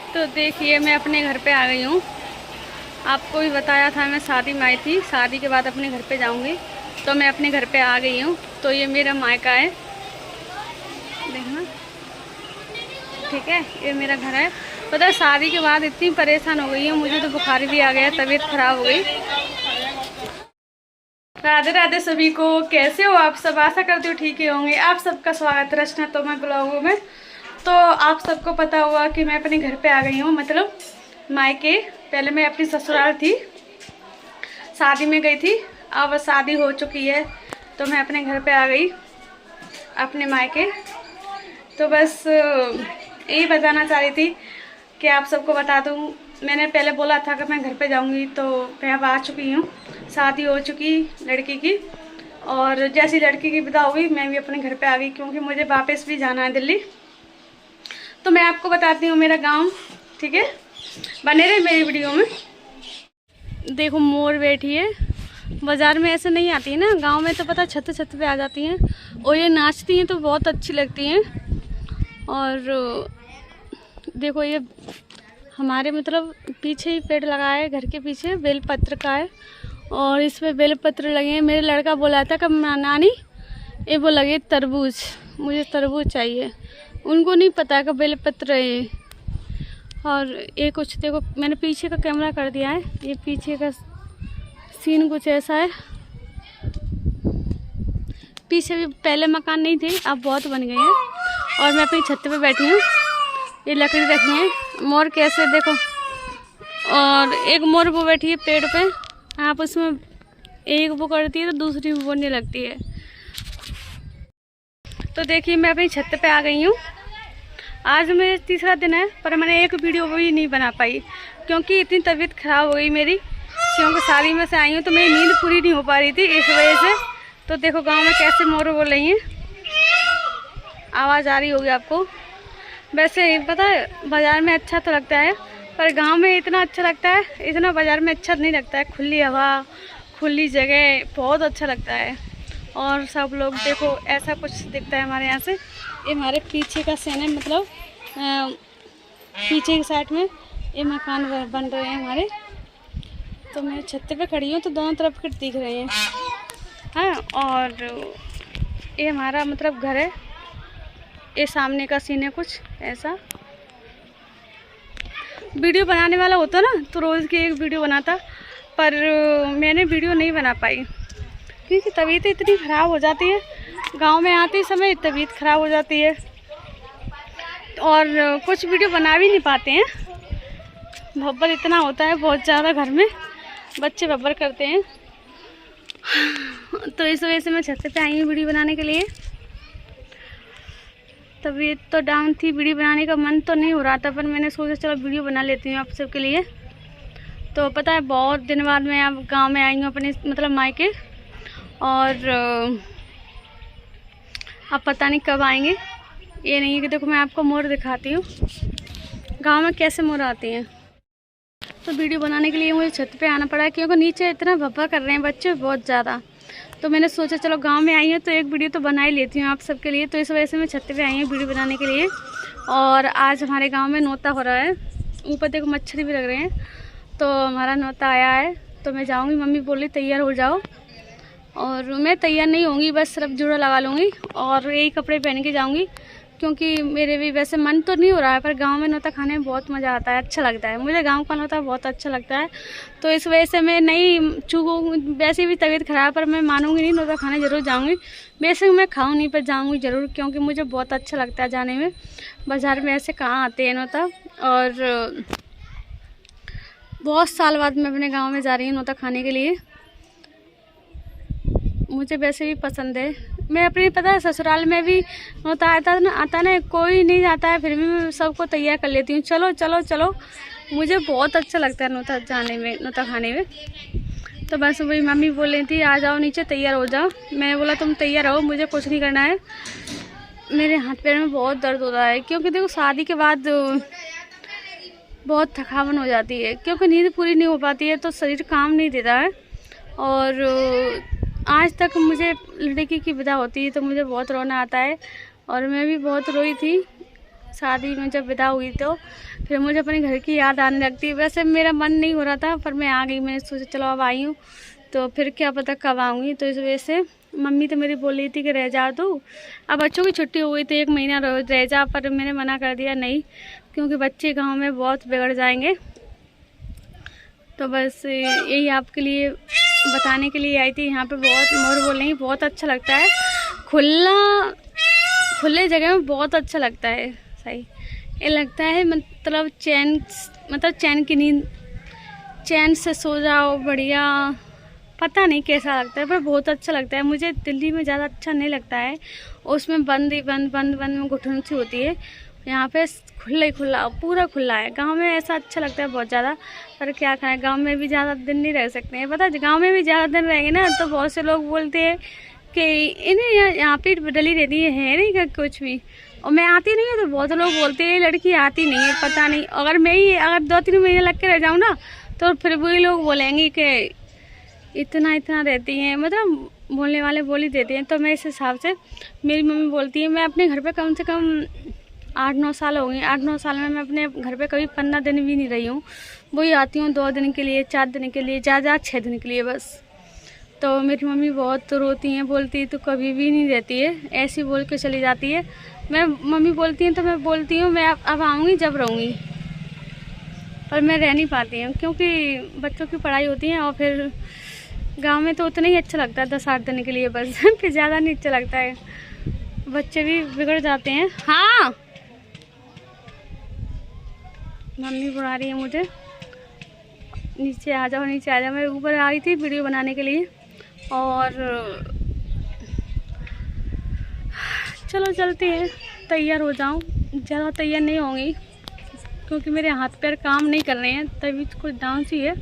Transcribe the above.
तो देखिए मैं अपने घर पे आ गई हूँ। आपको भी बताया था मैं शादी में आई थी, शादी के बाद अपने घर पे जाऊँगी, तो मैं अपने घर पे आ गई हूँ। तो ये मेरा मायका है, देखना, ठीक है, ये मेरा घर है। पता है शादी के बाद इतनी परेशान हो गई हूँ, मुझे तो बुखार भी आ गया, तबीयत खराब हो गई। राधे राधे सभी को, कैसे हो आप सब? आशा करती हूँ ठीक ही होंगे। आप सबका स्वागत है रचना तो मैं ब्लॉगों में। तो आप सबको पता हुआ कि मैं अपने घर पे आ गई हूँ, मतलब मायके। पहले मैं अपनी ससुराल थी, शादी में गई थी, अब शादी हो चुकी है तो मैं अपने घर पे आ गई, अपने मायके। तो बस यही बताना चाह रही थी कि आप सबको बता दूँ, मैंने पहले बोला था कि मैं घर पे जाऊंगी, तो मैं अब आ चुकी हूँ। शादी हो चुकी लड़की की, और जैसी लड़की की विदा हुई मैं भी अपने घर पे आ गई, क्योंकि मुझे वापस भी जाना है दिल्ली। तो मैं आपको बताती हूँ मेरा गांव, ठीक है, बने रहे मेरी वीडियो में। देखो मोर बैठी है, बाज़ार में ऐसे नहीं आती है ना, गांव में तो पता छत छत पे आ जाती हैं और ये नाचती हैं तो बहुत अच्छी लगती हैं। और देखो ये हमारे मतलब पीछे ही पेड़ लगा है, घर के पीछे बेलपत्र का है, और इसमें बेलपत्र लगे हैं। मेरे लड़का बोला था कि नानी ये वो लगे तरबूज, मुझे तरबूज चाहिए। उनको नहीं पता कि बेलपत्र है ये। और ये कुछ देखो, मैंने पीछे का कैमरा कर दिया है, ये पीछे का सीन कुछ ऐसा है। पीछे भी पहले मकान नहीं थे, अब बहुत बन गए हैं। और मैं अपनी छत पे बैठी हूँ, ये लकड़ी रखी है। मोर कैसे देखो, और एक मोर वो बैठी है पेड़ पे, आप उसमें एक वो करती है तो दूसरी वो बोलने लगती है। तो देखिए मैं अपनी छत पे आ गई हूँ। आज मेरा तीसरा दिन है, पर मैंने एक वीडियो भी नहीं बना पाई, क्योंकि इतनी तबीयत खराब हो गई मेरी, क्योंकि शादी में से आई हूँ तो मेरी नींद पूरी नहीं हो पा रही थी इस वजह से। तो देखो गांव में कैसे मोर बोल रही हैं, आवाज़ आ रही होगी आपको। वैसे पता है बाज़ार में अच्छा तो लगता है, पर गांव में इतना अच्छा लगता है, इतना बाज़ार में अच्छा नहीं लगता है। खुली हवा, खुली जगह बहुत अच्छा लगता है। और सब लोग देखो ऐसा कुछ दिखता है हमारे यहाँ से। ये हमारे पीछे का सीन है, मतलब पीछे की साइड में ये मकान बन रहे हैं हमारे। तो मैं छत पे खड़ी हूँ तो दोनों तरफ के दिख रहे हैं, हाँ। और ये हमारा मतलब घर है, ये सामने का सीन है कुछ ऐसा। वीडियो बनाने वाला होता ना तो रोज़ की एक वीडियो बनाता, पर मैंने वीडियो नहीं बना पाई, क्योंकि तबीयत इतनी ख़राब हो जाती है। गांव में आते समय तबीयत ख़राब हो जाती है, और कुछ वीडियो बना भी नहीं पाते हैं। भब्बर इतना होता है बहुत ज़्यादा, घर में बच्चे भब्बर करते हैं। तो इस वजह से मैं छत पे आई हूँ वीडियो बनाने के लिए। तबीयत तो डाउन थी, वीडियो बनाने का मन तो नहीं हो रहा था, पर मैंने सोचा चलो वीडियो बना लेती हूँ आप सबके लिए। तो पता है बहुत दिन बाद मैं अब गांव में आई हूँ अपने मतलब मायके, और अब पता नहीं कब आएंगे। ये नहीं है कि देखो मैं आपको मोर दिखाती हूँ गांव में कैसे मोर आते हैं। तो वीडियो बनाने के लिए मुझे छत पे आना पड़ा, क्योंकि नीचे इतना भब्बा कर रहे हैं बच्चे बहुत ज़्यादा। तो मैंने सोचा चलो गांव में आई हूँ तो एक वीडियो तो बना ही लेती हूँ आप सबके लिए। तो इस वजह से मैं छत पे आई हूँ वीडियो बनाने के लिए। और आज हमारे गांव में नोता हो रहा है, ऊपर देखो मच्छर भी लग रहे हैं। तो हमारा नोता आया है, तो मैं जाऊँगी, मम्मी बोली तैयार हो जाओ, और मैं तैयार नहीं होंगी, बस सिर्फ जूड़ा लगा लूँगी और यही कपड़े पहन के जाऊँगी, क्योंकि मेरे भी वैसे मन तो नहीं हो रहा है, पर गांव में नोता खाने में बहुत मज़ा आता है, अच्छा लगता है। मुझे गांव का नोता बहुत अच्छा लगता है। तो इस वजह से मैं नहीं चूकूँ, वैसे भी तबीयत ख़राब, पर मैं मानूंगी नहीं, नोता खाने ज़रूर जाऊंगी। वैसे मैं खाऊँ नहीं, पर जाऊंगी ज़रूर, क्योंकि मुझे बहुत अच्छा लगता है जाने में। बाज़ार में ऐसे कहाँ आते हैं नोता, और बहुत साल बाद मैं अपने गाँव में जा रही हूँ नोता खाने के लिए। मुझे वैसे भी पसंद है। मैं अपनी पता है ससुराल में भी नोता आता ना, कोई नहीं जाता है, फिर भी मैं सबको तैयार कर लेती हूँ, चलो चलो चलो। मुझे बहुत अच्छा लगता है नोता जाने में, नोता खाने में। तो बस वही मम्मी बोल रही थी आ जाओ नीचे तैयार हो जाओ। मैंने बोला तुम तैयार हो, मुझे कुछ नहीं करना है। मेरे हाथ पैर में बहुत दर्द हो रहा है, क्योंकि देखो शादी के बाद बहुत थकावन हो जाती है, क्योंकि नींद पूरी नहीं हो पाती है, तो शरीर काम नहीं देता है। और आज तक मुझे लड़की की विदा होती है तो मुझे बहुत रोना आता है, और मैं भी बहुत रोई थी शादी में जब विदा हुई तो फिर मुझे अपने घर की याद आने लगती है। वैसे मेरा मन नहीं हो रहा था पर मैं आ गई, मैंने सोचा चलो अब आई हूँ तो फिर क्या पता कब आऊँगी। तो इस वजह से मम्मी तो मेरी बोल रही थी कि रह जा तू, अब बच्चों की छुट्टी हो गई तो 1 महीना रह जा, पर मैंने मना कर दिया नहीं, क्योंकि बच्चे गाँव में बहुत बिगड़ जाएंगे। तो बस यही आपके लिए बताने के लिए आई थी। यहाँ पे बहुत मोर बोल रही, बहुत अच्छा लगता है, खुले जगह में बहुत अच्छा लगता है। सही ये लगता है मतलब चैन की नींद, चैन से सो जाओ बढ़िया, पता नहीं कैसा लगता है पर बहुत अच्छा लगता है। मुझे दिल्ली में ज़्यादा अच्छा नहीं लगता है, उसमें बंद में घुटन सी होती है। यहाँ पे खुला पूरा खुला है। गांव में ऐसा अच्छा लगता है बहुत ज़्यादा, पर क्या करें गांव में भी ज़्यादा दिन नहीं रह सकते हैं। पता है गांव में भी ज़्यादा दिन रहेंगे ना तो बहुत से लोग बोलते हैं कि इन्हें यहाँ पे डली रहती है नहीं क्या कुछ भी, और मैं आती नहीं हूँ तो बहुत लोग बोलते हैं लड़की आती नहीं है। पता नहीं अगर 2-3 महीने लग के रह जाऊँ ना तो फिर वही लोग बोलेंगे कि इतना रहती हैं, मतलब बोलने वाले बोल ही देते हैं। तो मैं इस हिसाब से, मेरी मम्मी बोलती है मैं अपने घर पे कम से कम 8-9 साल हो गए। 8-9 साल में मैं अपने घर पे कभी 15 दिन भी नहीं रही हूँ। वही आती हूँ 2 दिन के लिए, 4 दिन के लिए, ज़्यादा 6 दिन के लिए बस। तो मेरी मम्मी बहुत रोती हैं, बोलती है तो कभी भी नहीं रहती है, ऐसी बोल के चली जाती है। मम्मी बोलती हैं तो मैं बोलती हूँ मैं अब आऊँगी जब रहूँगी, पर मैं रह नहीं पाती हूँ क्योंकि बच्चों की पढ़ाई होती है और फिर गांव में तो उतना ही अच्छा लगता है 10-8 दिन के लिए बस फिर ज़्यादा नहीं अच्छा लगता है, बच्चे भी बिगड़ जाते हैं। हाँ मम्मी बुला रही है मुझे, नीचे आ जाओ नीचे आ जाओ। मैं ऊपर आ रही थी वीडियो बनाने के लिए और चलो चलती है, तैयार हो जाऊँ। ज़्यादा तैयार नहीं होंगी क्योंकि मेरे हाथ पैर काम नहीं कर रहे हैं, तभी कुछ डांस ही है।